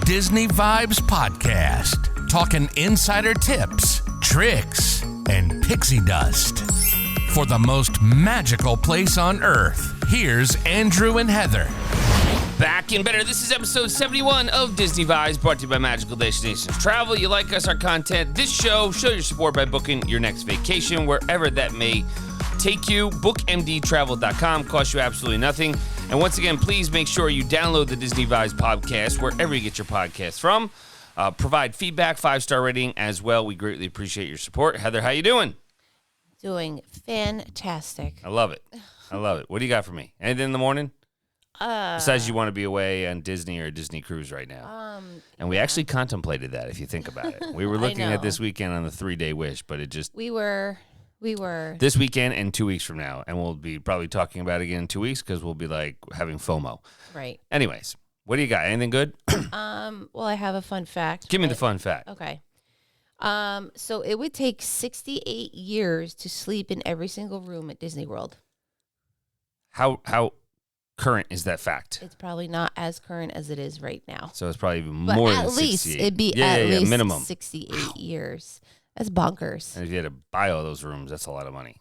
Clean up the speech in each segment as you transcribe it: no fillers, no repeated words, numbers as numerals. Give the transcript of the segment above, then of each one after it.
Disney Vibes Podcast, talking insider tips, tricks, and pixie dust. For the most magical place on Earth, here's Andrew and Heather. Back and better. This is episode 71 of Disney Vibes, brought to you by Magical Destinations Travel. You like us, our content, this show, show your support by booking your next vacation, wherever that may take you. BookMDTravel.com, costs you absolutely nothing. And once again, please make sure you download the Disney Vibes podcast wherever you get your podcasts from. Provide feedback, 5-star rating as well. We greatly appreciate your support. Heather, how you doing? Doing fantastic. I love it. I love it. What do you got for me? Anything in the morning? Besides, you want to be away on Disney or a Disney cruise right now. And we actually contemplated that, if you think about it. We were looking at this weekend on the 3-day wish, but it just... We were. This weekend and 2 weeks from now. And we'll be probably talking about it again in 2 weeks because we'll be like having FOMO. Right. Anyways, what do you got? Anything good? Well, I have a fun fact. Give me the fun fact. Okay. So it would take 68 years to sleep in every single room at Disney World. How current is that fact? It's probably not as current as it is right now. So it's probably even more than 68. At least it'd be at least minimum 68 years. That's bonkers. And if you had to buy all those rooms, that's a lot of money.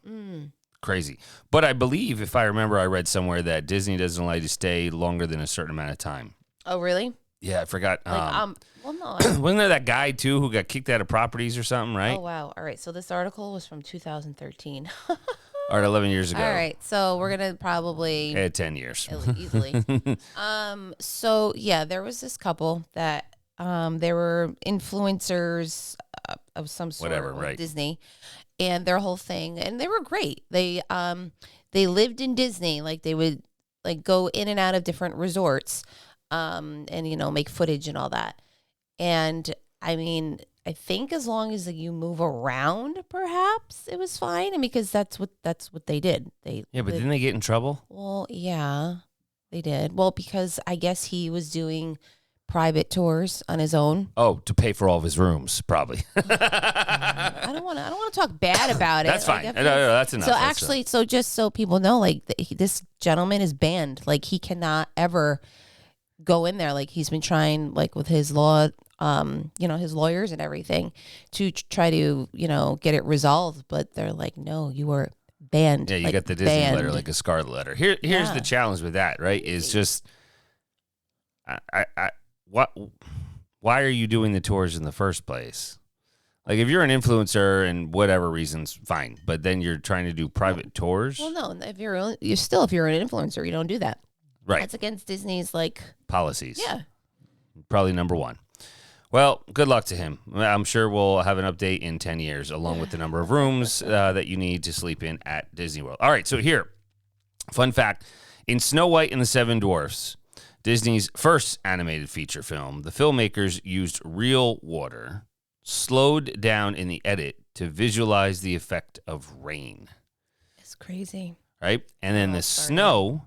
Crazy. But I believe, if I remember, I read somewhere that Disney doesn't allow you to stay longer than a certain amount of time. Oh, really? Yeah, I forgot. Well, no. Wasn't there that guy, too, who got kicked out of properties or something, right? Oh, wow. All right. So this article was from 2013. All right, 11 years ago. All right. So we're going to probably... 10 years. Easily. So, yeah, there was this couple that they were influencers of some sort with Disney, and their whole thing, and they were great. They lived in Disney. Like, they would like go in and out of different resorts, and make footage and all that. And I mean, I think as long as you move around, perhaps it was fine. And because that's what they did. But didn't they get in trouble? Well, yeah, they did. Well, because I guess he was doing private tours on his own. Oh, to pay for all of his rooms, probably. I don't want to talk bad about it. That's fine. No, that's enough. So actually, so just so people know, like this gentleman is banned. Like he cannot ever go in there. Like he's been trying, like with his law, his lawyers and everything, to try to get it resolved. But they're like, no, you are banned. Yeah, you like, got the Disney letter, like a Scarlet letter. Here's the challenge with that, right? Is just, why are you doing the tours in the first place? Like, if you're an influencer and whatever reasons, fine. But then you're trying to do private tours? Well, no. If you're an influencer, you don't do that. Right. That's against Disney's, like... policies. Yeah. Probably number one. Well, good luck to him. I'm sure we'll have an update in 10 years, along with the number of rooms that you need to sleep in at Disney World. All right, so here, fun fact. In Snow White and the Seven Dwarfs, Disney's first animated feature film, the filmmakers used real water, slowed down in the edit to visualize the effect of rain. It's crazy. Right? And then the snow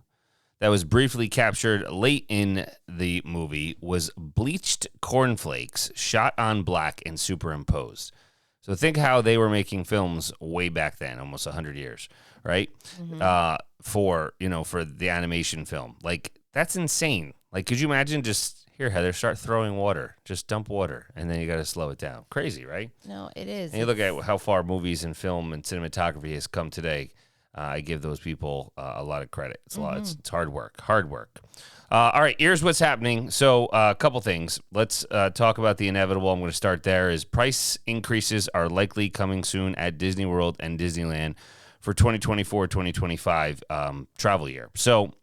that was briefly captured late in the movie was bleached cornflakes shot on black and superimposed. So think how they were making films way back then, almost 100 years, right? Mm-hmm. For the animation film. Like, that's insane. Like, could you imagine just, here, Heather, start throwing water. Just dump water, and then you got to slow it down. Crazy, right? No, it is. And you look at how far movies and film and cinematography has come today. I give those people a lot of credit. It's a lot. It's hard work. Hard work. All right, here's what's happening. So a couple things. Let's talk about the inevitable. I'm going to start there. Is price increases are likely coming soon at Disney World and Disneyland for 2024-2025 travel year. So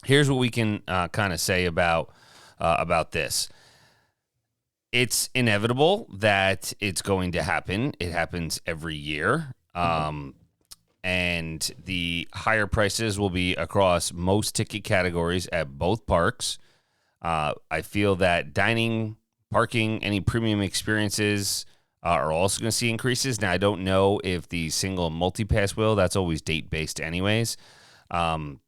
here's what we can kind of say about this. It's inevitable that it's going to happen. It happens every year. And the higher prices will be across most ticket categories at both parks. I feel that dining, parking, any premium experiences are also going to see increases. Now, I don't know if the single multi-pass will. That's always date-based anyways.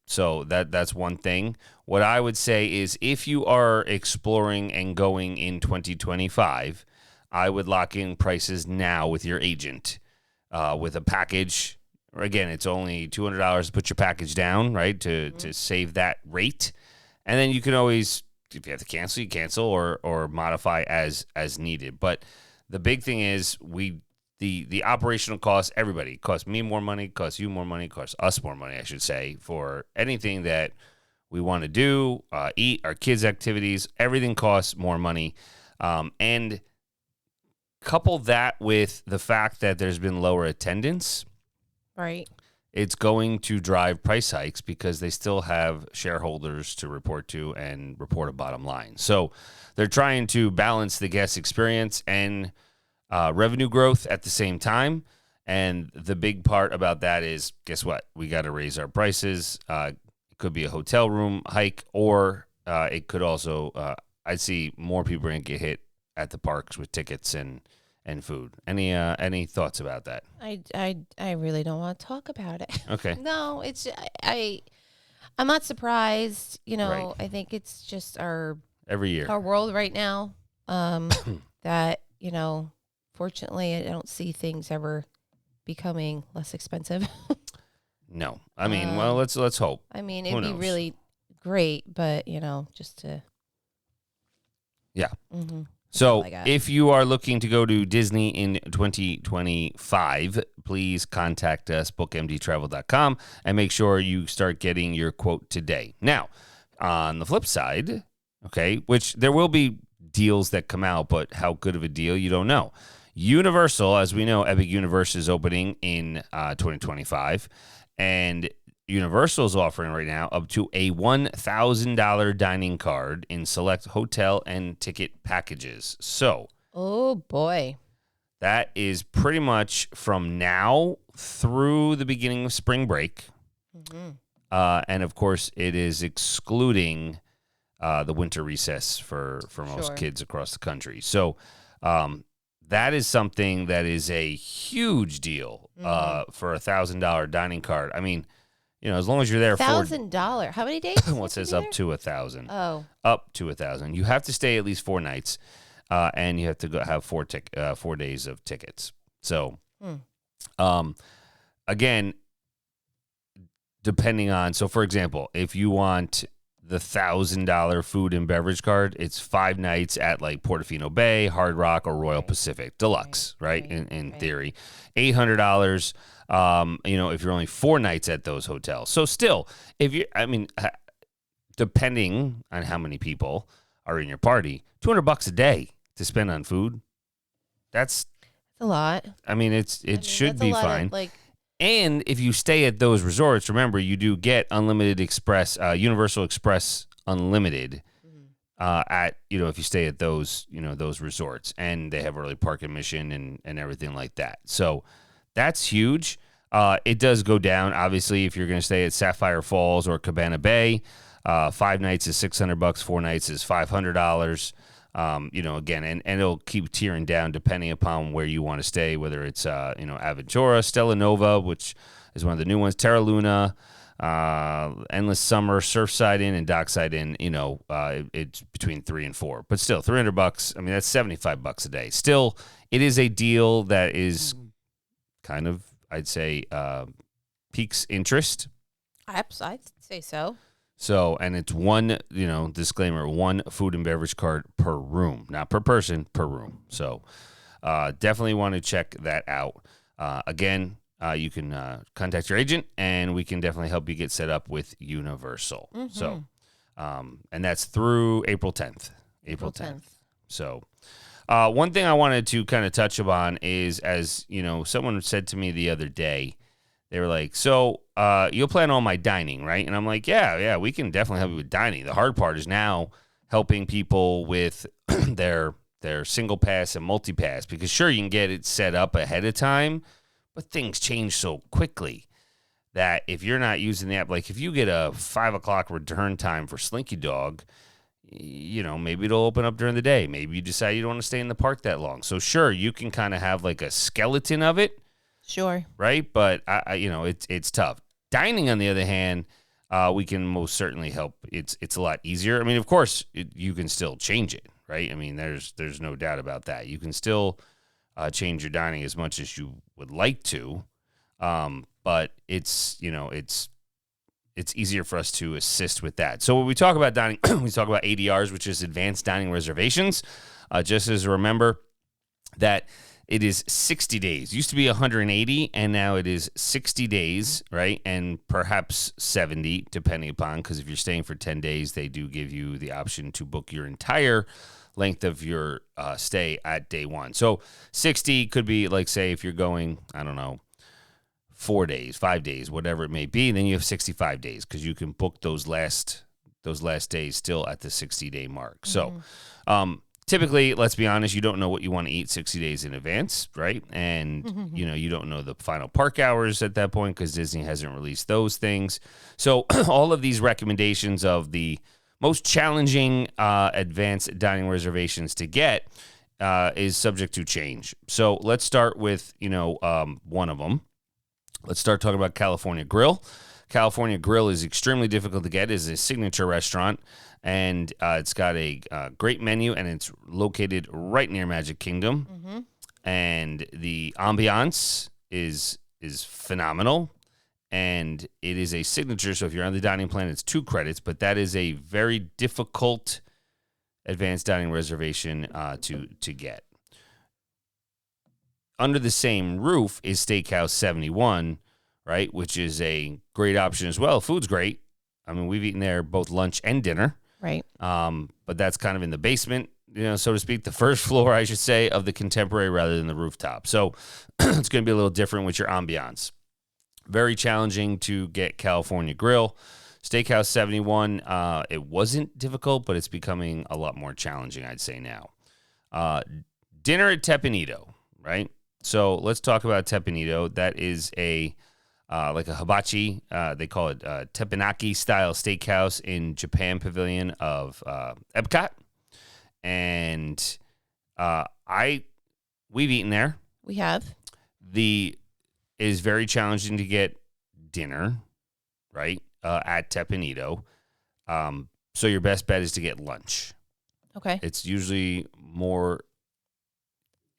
So that's one thing. What I would say is if you are exploring and going in 2025, I would lock in prices now with your agent with a package. Again, it's only $200 to put your package down, right, to save that rate. And then you can always if you have to cancel, you cancel or modify as needed. But the big thing is the operational costs, everybody, costs me more money, costs you more money, costs us more money, I should say, for anything that we want to do, eat, our kids' activities, everything costs more money. And couple that with the fact that there's been lower attendance. Right. It's going to drive price hikes because they still have shareholders to report to and report a bottom line. So they're trying to balance the guest experience and revenue growth at the same time. And the big part about that is, guess what? We got to raise our prices. It could be a hotel room hike, or it could also, I see more people are going to get hit at the parks with tickets and food. Any thoughts about that? I really don't want to talk about it. Okay. No, it's I'm not surprised. Right. I think it's just our Every year. our world right now. That fortunately, I don't see things ever becoming less expensive. No, I mean, well, let's hope. I mean, Who it'd be knows? really great, but just to. Yeah. Mm-hmm. So I got. if you are looking to go to Disney in 2025, please contact us, bookmdtravel.com, and make sure you start getting your quote today. Now, on the flip side, okay, which there will be deals that come out, but how good of a deal, you don't know. Universal, as we know, Epic Universe is opening in 2025, and Universal is offering right now up to a $1,000 dining card in select hotel and ticket packages. So, Oh boy. that is pretty much from now through the beginning of spring break. Mm-hmm. And of course, it is excluding the winter recess for most Sure. kids across the country. So, that is something that is a huge deal for a $1,000 dining card. I mean, as long as you're there $1,000. How many days? well, it says up to 1,000. Oh. Up to 1,000. You have to stay at least 4 nights, and you have to have 4 days of tickets. So, again, depending on, so for example, if you want the $1,000 food and beverage card, it's 5 nights at like Portofino Bay, Hard Rock, or Royal Pacific Deluxe, right? In theory, $800. If you're only 4 nights at those hotels. So still, depending on how many people are in your party, $200 a day to spend on food. That's a lot. I mean, it should be fine. Of, and if you stay at those resorts, remember you do get unlimited express, Universal Express Unlimited. At if you stay at those those resorts, and they have early park admission and everything like that. So that's huge. It does go down, obviously, if you're going to stay at Sapphire Falls or Cabana Bay. 5 nights is $600. 4 nights is $500. Again, and it'll keep tiering down depending upon where you want to stay, whether it's Aventura, Stella Nova, which is one of the new ones, Terra Luna, Endless Summer, Surfside Inn, and Dockside Inn. It's between 3 and 4, but still $300. I mean, that's $75 a day. Still, it is a deal that is kind of, I'd say, piques interest. I'd say so. So, and it's one, disclaimer, 1 food and beverage card per room, not per person, per room. So, definitely want to check that out. Again, you can contact your agent, and we can definitely help you get set up with Universal. Mm-hmm. So, and that's through April 10th. April 10th. So, one thing I wanted to kind of touch upon is, as someone said to me the other day, they were like, so you'll plan all my dining, right? And I'm like, yeah, we can definitely help you with dining. The hard part is now helping people with their single pass and multi-pass, because sure, you can get it set up ahead of time, but things change so quickly that if you're not using the app, like if you get a 5 o'clock return time for Slinky Dog, maybe it'll open up during the day. Maybe you decide you don't want to stay in the park that long. So sure, you can kind of have like a skeleton of it. Sure. Right. But it's tough. Dining, on the other hand, we can most certainly help. It's a lot easier. I mean, of course, you can still change it. Right. I mean, there's no doubt about that. You can still change your dining as much as you would like to. But it's it's easier for us to assist with that. So when we talk about dining, we talk about ADRs, which is Advanced Dining Reservations. Just as a remember that it is 60 days. Used to be 180, and now it is 60 days, right? And perhaps 70, depending upon, because if you're staying for 10 days, they do give you the option to book your entire length of your stay at day one. So 60 could be, like, say, if you're going, I don't know, 4 days, 5 days, whatever it may be, then you have 65 days because you can book those last days still at the 60-day mark. So typically, let's be honest, you don't know what you want to eat 60 days in advance, right? And, you don't know the final park hours at that point because Disney hasn't released those things. So all of these recommendations of the most challenging advanced dining reservations to get is subject to change. So let's start with, one of them. Let's start talking about California Grill. California Grill is extremely difficult to get. It's a signature restaurant, and it's got a great menu, and it's located right near Magic Kingdom. And the ambiance is phenomenal, and it is a signature. So if you're on the dining plan, it's 2 credits, but that is a very difficult advanced dining reservation to get. Under the same roof is Steakhouse 71, right, which is a great option as well. Food's great. I mean, we've eaten there both lunch and dinner. Right. But that's kind of in the basement, so to speak, the first floor, I should say, of the Contemporary rather than the rooftop. So it's going to be a little different with your ambiance. Very challenging to get California Grill. Steakhouse 71, it wasn't difficult, but it's becoming a lot more challenging, I'd say now. Dinner at Teppanyaki, right? So let's talk about Teppanyaki. That is like a hibachi. They call it teppanyaki style steakhouse in Japan Pavilion of Epcot. And we've eaten there. We have. It is very challenging to get dinner, right, at Teppanyaki. So your best bet is to get lunch. Okay. It's usually more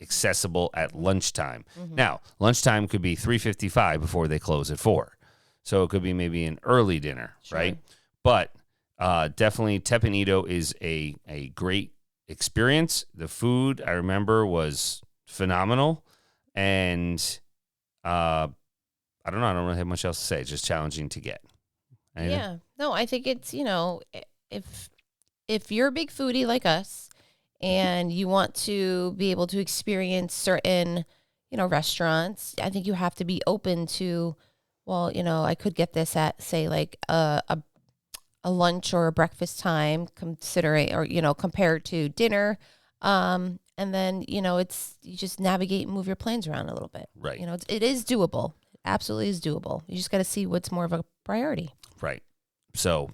accessible at lunchtime. Now, lunchtime could be 3:55 before they close at 4. So it could be maybe an early dinner, right? But definitely Teppanyaki is a great experience. The food, I remember, was phenomenal. And I don't know. I don't really have much else to say. It's just challenging to get. Yeah. No, I think it's, if you're a big foodie like us, and you want to be able to experience certain, restaurants, I think you have to be open to, well, I could get this at, say, like a lunch or a breakfast time, considering, or, compared to dinner. And then, it's, you just navigate and move your plans around a little bit. Right. It is doable. It absolutely is doable. You just got to see what's more of a priority. Right. So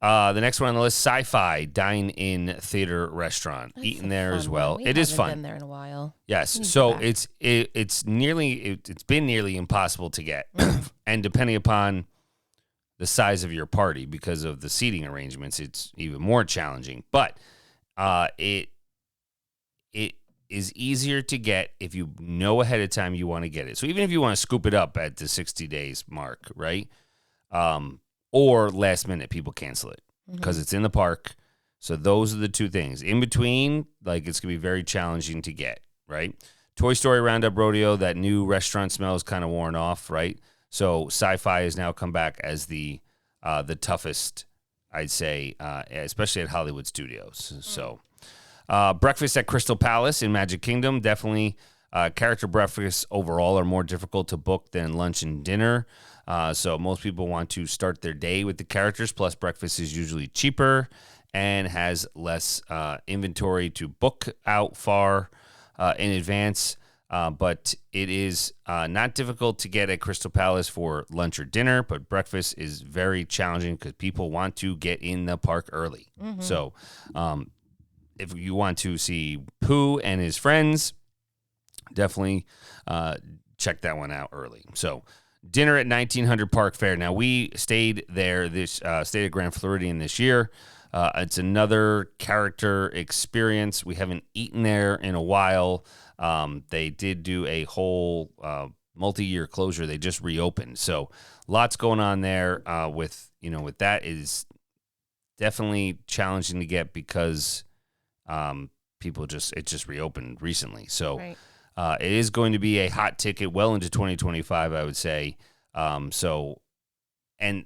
the next one on the list, Sci-Fi Dine-In Theater Restaurant. Eaten there as well. It is fun. Been there in a while. Yes. So it's been nearly impossible to get, and depending upon the size of your party, because of the seating arrangements, it's even more challenging. But it is easier to get if you know ahead of time you want to get it. So even if you want to scoop it up at the 60 days mark, right? Or last minute, people cancel it because it's in the park. So those are the 2 things. In between, like, it's going to be very challenging to get, right? Toy Story Roundup Rodeo, that new restaurant smell is kind of worn off, right? So Sci-Fi has now come back as the toughest, I'd say, especially at Hollywood Studios. So breakfast at Crystal Palace in Magic Kingdom, definitely character breakfasts overall are more difficult to book than lunch and dinner. So most people want to start their day with the characters, plus breakfast is usually cheaper and has less inventory to book out far in advance. But it is not difficult to get at Crystal Palace for lunch or dinner, but breakfast is very challenging because people want to get in the park early. So if you want to see Pooh and his friends, definitely check that one out early. So dinner at 1900 Park Fair. Now, we stayed there, stayed at Grand Floridian this year. It's another character experience. We haven't eaten there in a while. They did do a whole multi-year closure. They just reopened. So lots going on there with, with that is definitely challenging to get because it just reopened recently. So Right. It is going to be a hot ticket well into 2025, I would say. And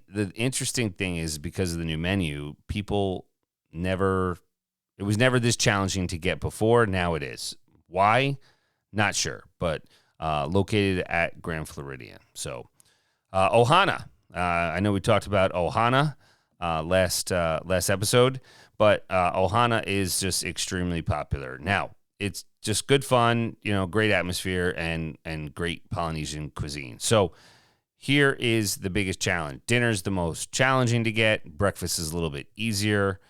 the interesting thing is because of the new menu, it was never this challenging to get before. Now it is. Why? Not sure, but located at Grand Floridian. So Ohana. I know we talked about Ohana last episode, but Ohana is just extremely popular. Now, it's just good fun, great atmosphere and great Polynesian cuisine. So here is the biggest challenge. Dinner's the most challenging to get. Breakfast is a little bit easier.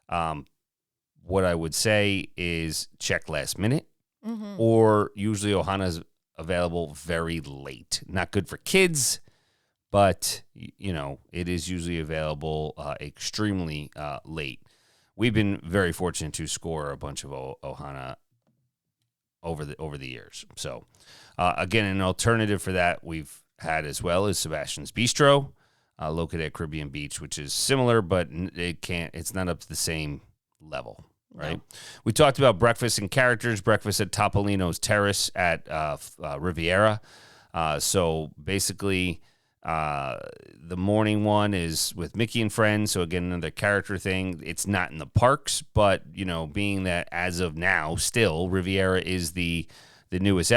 What I would say is check last minute, or usually Ohana's available very late. Not good for kids, but it is usually available extremely late. We've been very fortunate to score a bunch of Ohana over the years. So again, an alternative for that we've had as well is Sebastian's Bistro, located at Caribbean Beach, which is similar, but it's not up to the same level. Right. No. We talked about breakfast and characters. Breakfast at Topolino's Terrace at Riviera. So basically, the morning one is with Mickey and Friends. So again, another character thing. It's not in the parks, but being that as of now, still Riviera is the newest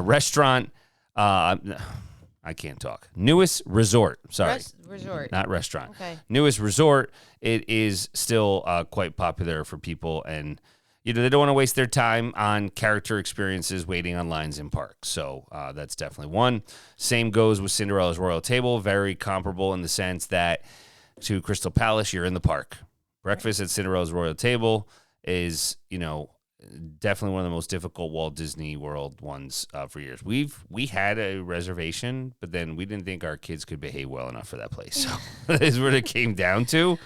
restaurant. I can't talk. Newest resort. Sorry. Resort. Not restaurant. Okay. Newest resort. It is still quite popular for people. And, they don't want to waste their time on character experiences waiting on lines in parks. So that's definitely one. Same goes with Cinderella's Royal Table. Very comparable in the sense that to Crystal Palace, you're in the park. Breakfast at Cinderella's Royal Table is, definitely one of the most difficult Walt Disney World ones for years. We had a reservation, but then we didn't think our kids could behave well enough for that place. So that is what it came down to.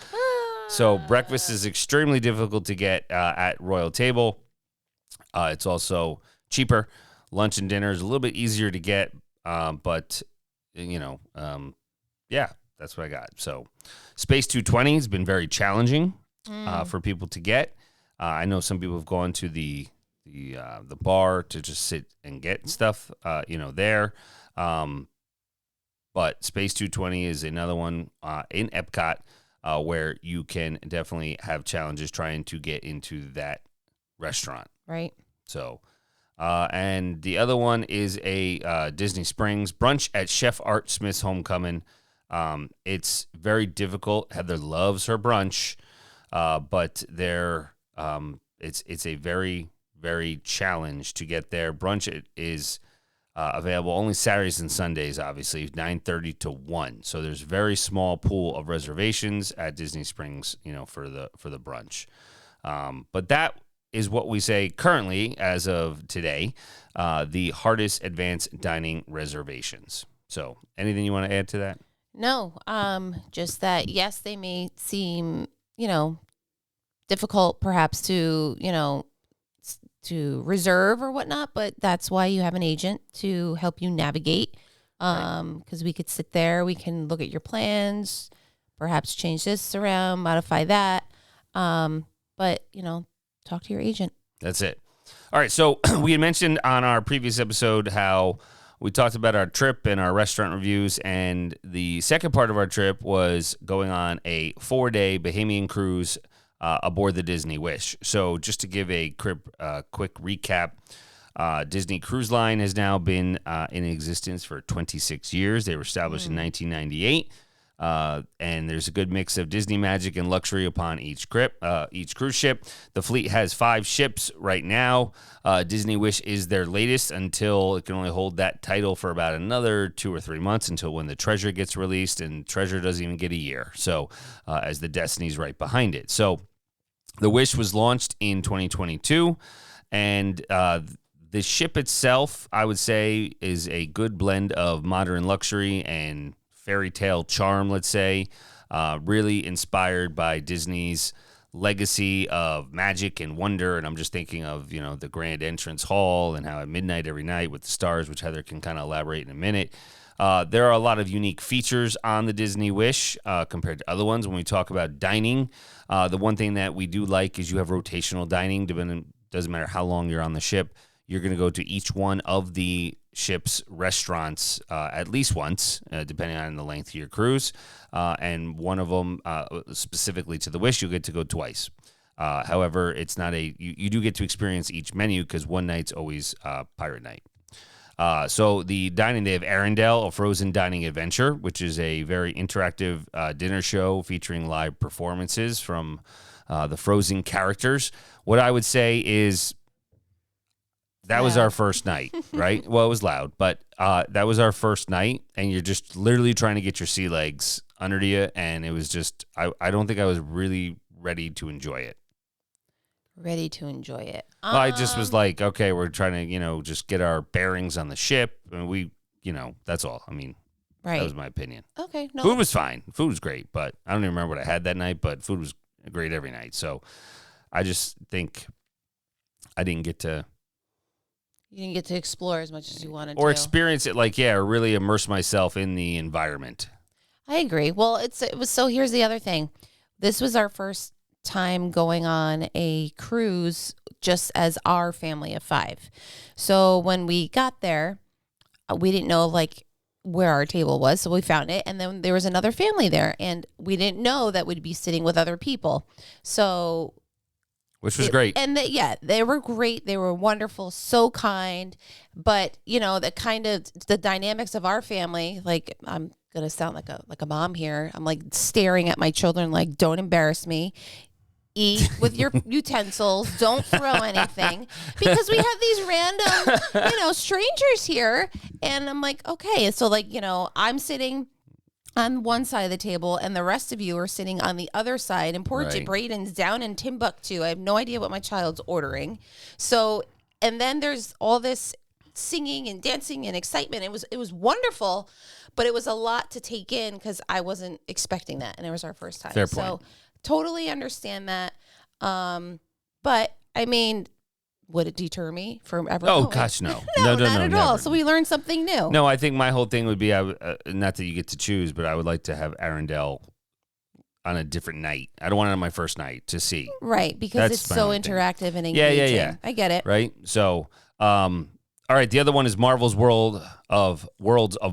So breakfast is extremely difficult to get at Royal Table. It's also cheaper. Lunch and dinner is a little bit easier to get, but yeah, that's what I got. So Space 220 has been very challenging for people to get. I know some people have gone to the bar to just sit and get stuff, there. But Space 220 is another one in Epcot where you can definitely have challenges trying to get into that restaurant. Right. So, and the other one is a Disney Springs brunch at Chef Art Smith's Homecoming. It's very difficult. Heather loves her brunch, but it's a very, very challenge to get there. Brunch is available only Saturdays and Sundays, obviously, 9:30 to 1. So there's a very small pool of reservations at Disney Springs, for the brunch. But that is what we say currently, as of today, the hardest advanced dining reservations. So anything you want to add to that? No, just that, yes, they may seem, difficult perhaps to reserve or whatnot, but that's why you have an agent to help you navigate. Because we could sit there, we can look at your plans, perhaps change this around, modify that. But talk to your agent. That's it. All right. So we had mentioned on our previous episode how we talked about our trip and our restaurant reviews, and the second part of our trip was going on a 4-day Bahamian cruise aboard the Disney Wish. So just to give a quick recap, Disney Cruise Line has now been in existence for 26 years. They were established in 1998, and there's a good mix of Disney magic and luxury upon each cruise ship. The fleet has 5 ships right now. Disney Wish is their latest until it can only hold that title for about another 2 or 3 months until when the Treasure gets released, and Treasure doesn't even get a year. So as the Destiny's right behind it. So the Wish was launched in 2022, and the ship itself, I would say, is a good blend of modern luxury and fairy tale charm, let's say, really inspired by Disney's legacy of magic and wonder. And I'm just thinking of, the grand entrance hall and how at midnight every night with the stars, which Heather can kind of elaborate in a minute. There are a lot of unique features on the Disney Wish compared to other ones. When we talk about dining, the one thing that we do like is you have rotational dining. Doesn't matter how long you're on the ship. You're going to go to each one of the ship's restaurants at least once, depending on the length of your cruise. And one of them, specifically to the Wish, you'll get to go twice. However, it's not you do get to experience each menu because one night's always pirate night. So the dining, they have Arendelle, a frozen dining adventure, which is a very interactive dinner show featuring live performances from the Frozen characters. What I would say is that was our first night, right? Well, it was loud, but that was our first night, and you're just literally trying to get your sea legs under you, and it was just, I don't think I was really ready to enjoy it. Ready to enjoy it. Well, I just was like, okay, we're trying to, just get our bearings on the ship, and that's all. I mean, that was my opinion. Okay. No. Food was fine. Food was great, but I don't even remember what I had that night, but food was great every night. So I just think I didn't get to... You didn't get to explore as much as you wanted to. Or experience it or really immerse myself in the environment. I agree. Well, so here's the other thing. This was our first time going on a cruise just as our family of 5. So when we got there, we didn't know where our table was. So we found it. And then there was another family there, and we didn't know that we'd be sitting with other people. So... Which was great. And they were great. They were wonderful, so kind. But, the dynamics of our family, I'm going to sound like a mom here. I'm staring at my children don't embarrass me. Eat with your utensils. Don't throw anything. Because we have these random, strangers here. And I'm like, okay. So I'm sitting on one side of the table, and the rest of you are sitting on the other side. And poor Braden's down in Timbuktu. I have no idea what my child's ordering. So, and then there's all this singing and dancing and excitement. It was wonderful, but it was a lot to take in because I wasn't expecting that, and it was our first time. Fair point. So, totally understand that. But I mean, would it deter me from ever? Oh, gosh, no. No, not at all. Never. So we learned something new. No, I think my whole thing would be, not that you get to choose, but I would like to have Arendelle on a different night. I don't want it on my first night to see. Right, because it's so interactive and engaging. Yeah. I get it. Right? So, all right, the other one is Marvel's Worlds of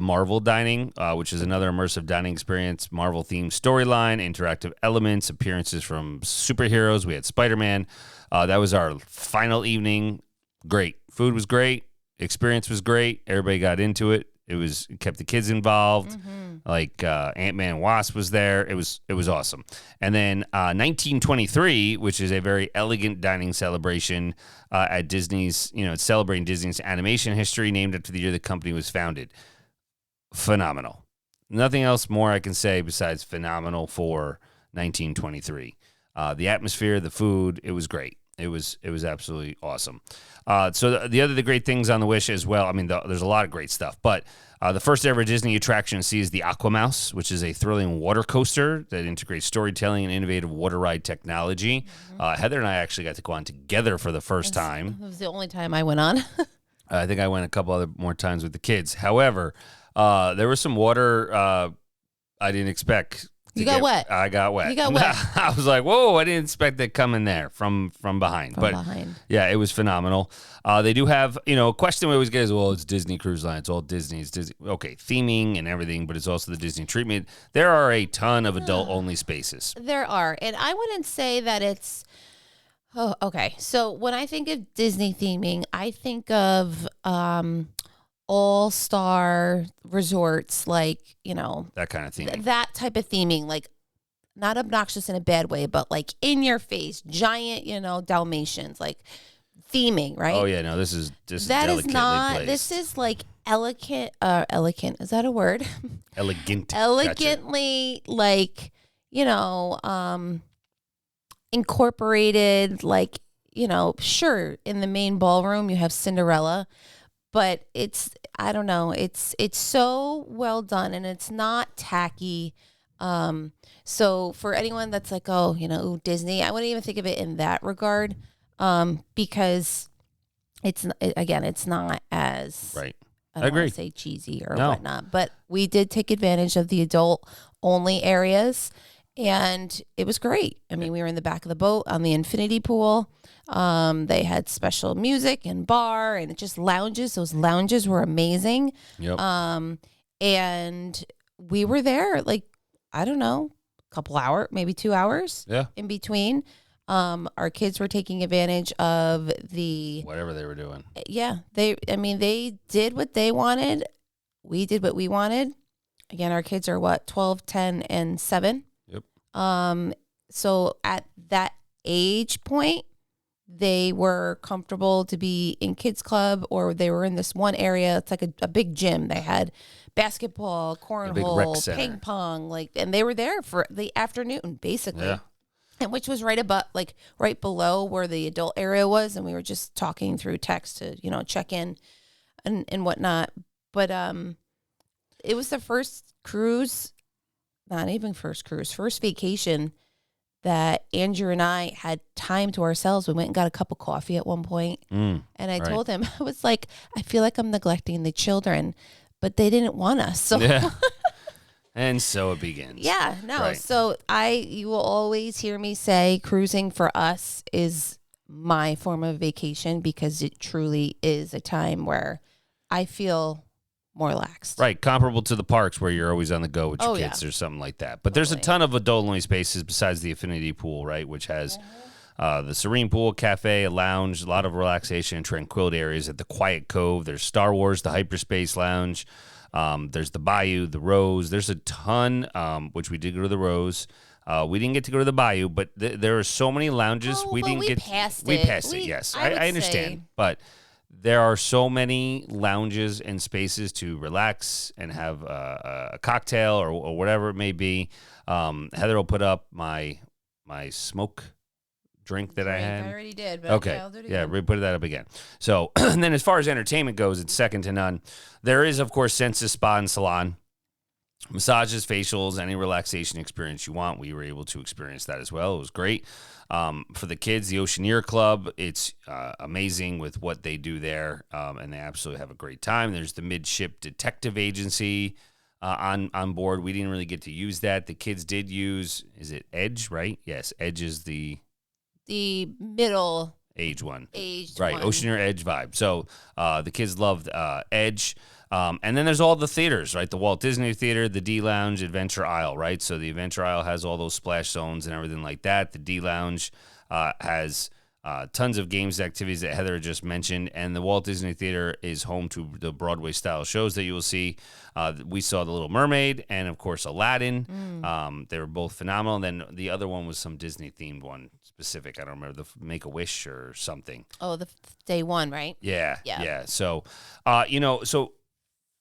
Marvel Dining, which is another immersive dining experience, Marvel-themed storyline, interactive elements, appearances from superheroes. We had Spider-Man. That was our final evening. Great. Food was great. Experience was great. Everybody got into it. It kept the kids involved. Mm-hmm. Ant-Man and Wasp was there. It was awesome. And then 1923, which is a very elegant dining celebration at Disney's, it's celebrating Disney's animation history, named after the year the company was founded. Phenomenal. Nothing else more I can say besides phenomenal for 1923. The atmosphere, the food, it was great. It was absolutely awesome. So the great things on the Wish as well, I mean, there's a lot of great stuff, but the first ever Disney attraction sees the Aquamouse, which is a thrilling water coaster that integrates storytelling and innovative water ride technology. Mm-hmm. Heather and I actually got to go on together for the first time. It was the only time I went on. I think I went a couple other more times with the kids. However, there was some water I didn't expect. You got wet. I got wet. You got wet. I was like, whoa, I didn't expect that coming there from behind. Yeah, it was phenomenal. They do have, a question we always get is, well, it's Disney Cruise Line. It's all Disney. It's Disney. Okay, theming and everything, but it's also the Disney treatment. There are a ton of adult-only spaces. There are. And I wouldn't say that it's... Oh, okay. So when I think of Disney theming, I think of... all-star resorts, that kind of theming. That type of theming, not obnoxious in a bad way, but in your face, giant, Dalmatians, theming, right? Oh yeah, no, this is that delicately is not. placed. This is elegant. Elegant, is that a word? Elegant. Elegantly, incorporated. Sure, in the main ballroom you have Cinderella. But I don't know, it's so well done, and it's not tacky. So for anyone that's Disney, I wouldn't even think of it in that regard, because it's not as I don't want to say cheesy or whatnot, but we did take advantage of the adult only areas, and it was great. I mean, we were in the back of the boat on the infinity pool. They had special music and bar and just lounges. Those lounges were amazing. Yep. And we were there like, I don't know, a couple hours, maybe 2 hours in between. Our kids were taking advantage of the whatever they were doing. Yeah, they did what they wanted. We did what we wanted. Again, our kids are 12, 10, and 7. Yep. So at that age point, they were comfortable to be in kids club, or they were in this one area. It's like a big gym. They had basketball, cornhole, ping pong, and they were there for the afternoon, basically. Yeah. And which was right below where the adult area was, and we were just talking through text to, check in and whatnot. But it was the first vacation that Andrew and I had time to ourselves. We went and got a cup of coffee at one point, and I told him, I was like, I feel like I'm neglecting the children, but they didn't want us. So. Yeah. And so it begins. Yeah, no. Right. So you will always hear me say cruising for us is my form of vacation, because it truly is a time where I feel more relaxed. Right. Comparable to the parks where you're always on the go with your kids or something like that. But there's a ton of adult-only spaces besides the Infinity Pool, right, which has the Serene Pool, cafe, a lounge, a lot of relaxation and tranquility areas at the Quiet Cove. There's Star Wars, the Hyperspace Lounge. There's the Bayou, the Rose. There's a ton, which we did go to the Rose. We didn't get to go to the Bayou, but there are so many lounges. We passed it, yes. I understand. But there are so many lounges and spaces to relax and have a cocktail or whatever it may be. Heather will put up my smoke drink that I had. I already did, but okay. I'll do it again. Yeah, we put that up again. So, and then as far as entertainment goes, it's second to none. There is, of course, Senses Spa and Salon. Massages, facials, any relaxation experience you want. We were able to experience that as well. It was great. For the kids, the Oceaneer Club, it's amazing with what they do there, and they absolutely have a great time. There's the Midship Detective Agency on board. We didn't really get to use that. The kids did use, is it Edge, right? Yes, Edge is the middle age one. Right, Oceaneer Edge vibe. So the kids loved Edge. And then there's all the theaters, right? The Walt Disney Theater, the D Lounge, Adventure Isle, right? So the Adventure Isle has all those splash zones and everything like that. The D Lounge has tons of games, activities that Heather just mentioned. And the Walt Disney Theater is home to the Broadway-style shows that you will see. We saw The Little Mermaid and, of course, Aladdin. They were both phenomenal. And then the other one was some Disney-themed one specific. I don't remember, the Make-A-Wish or something. Oh, the day one, right? Yeah. So, so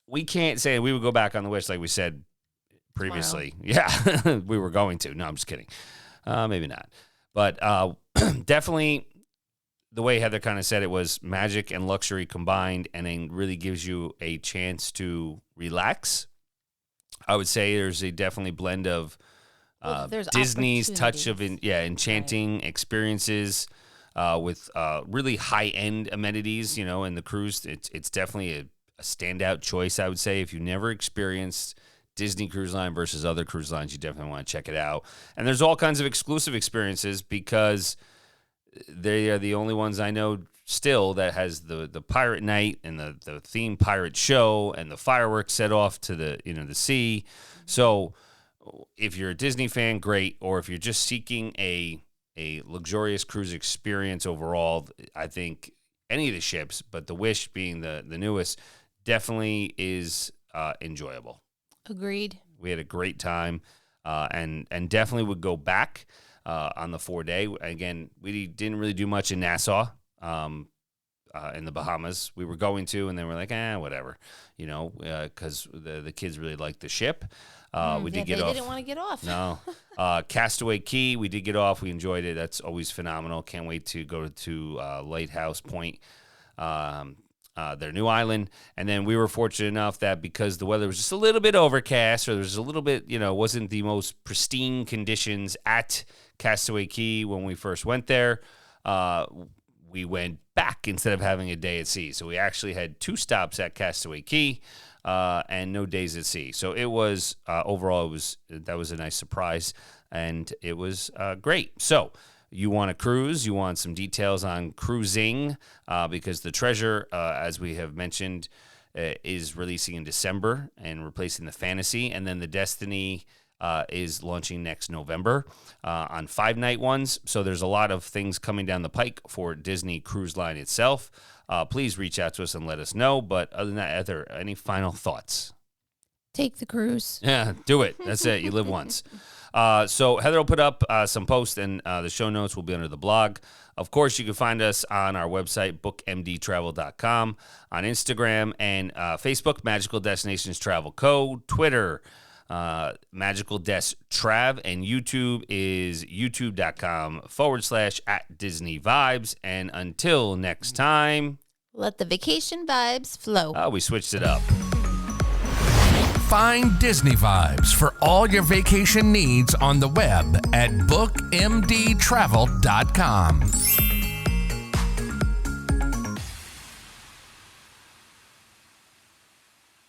we can't say we would go back on the wish like we said previously. Tomorrow. Yeah, we were going to. No, I'm just kidding. Maybe not. But definitely the way Heather kind of said it was magic and luxury combined, and then really gives you a chance to relax. I would say there's a definitely blend of Disney's touch of enchanting experiences with really high-end amenities, in the cruise. It's definitely a standout choice, I would say. If you never experienced Disney Cruise Line versus other cruise lines, you definitely want to check it out. And there's all kinds of exclusive experiences because they are the only ones I know still that has the pirate night and the themed pirate show and the fireworks set off to the sea. So if you're a Disney fan, great. Or if you're just seeking a luxurious cruise experience overall, I think any of the ships, but the Wish being the newest, definitely is enjoyable. Agreed. We had a great time, and definitely would go back on the 4-day. Again, we didn't really do much in Nassau, in the Bahamas. We were going to, and then we're like, whatever, because the kids really liked the ship. We did get off. They didn't want to get off. No. Castaway Cay, we did get off. We enjoyed it. That's always phenomenal. Can't wait to go to Lighthouse Point, their new island. And then we were fortunate enough that because the weather was just a little bit overcast, or there was a little bit, wasn't the most pristine conditions at Castaway Cay when we first went there, we went back instead of having a day at sea. So we actually had 2 stops at Castaway Cay and no days at sea. So it was overall that was a nice surprise, and it was great. So you want a cruise, you want some details on cruising because the Treasure, as we have mentioned, is releasing in December and replacing the Fantasy, and then the Destiny is launching next November on 5-night ones. So there's a lot of things coming down the pike for Disney Cruise Line itself. Please reach out to us and let us know. But other than that, are there any final thoughts? Take the cruise. Yeah, do it. That's it. You live once. So Heather will put up some posts, and the show notes will be under the blog. Of course, you can find us on our website, bookmdtravel.com, on Instagram and Facebook, Magical Destinations Travel Co., Twitter, Magical Des Trav, and YouTube is youtube.com/@Disney Vibes. And until next time, let the vacation vibes flow. Oh, we switched it up. Find Disney Vibes for all your vacation needs on the web at bookmdtravel.com.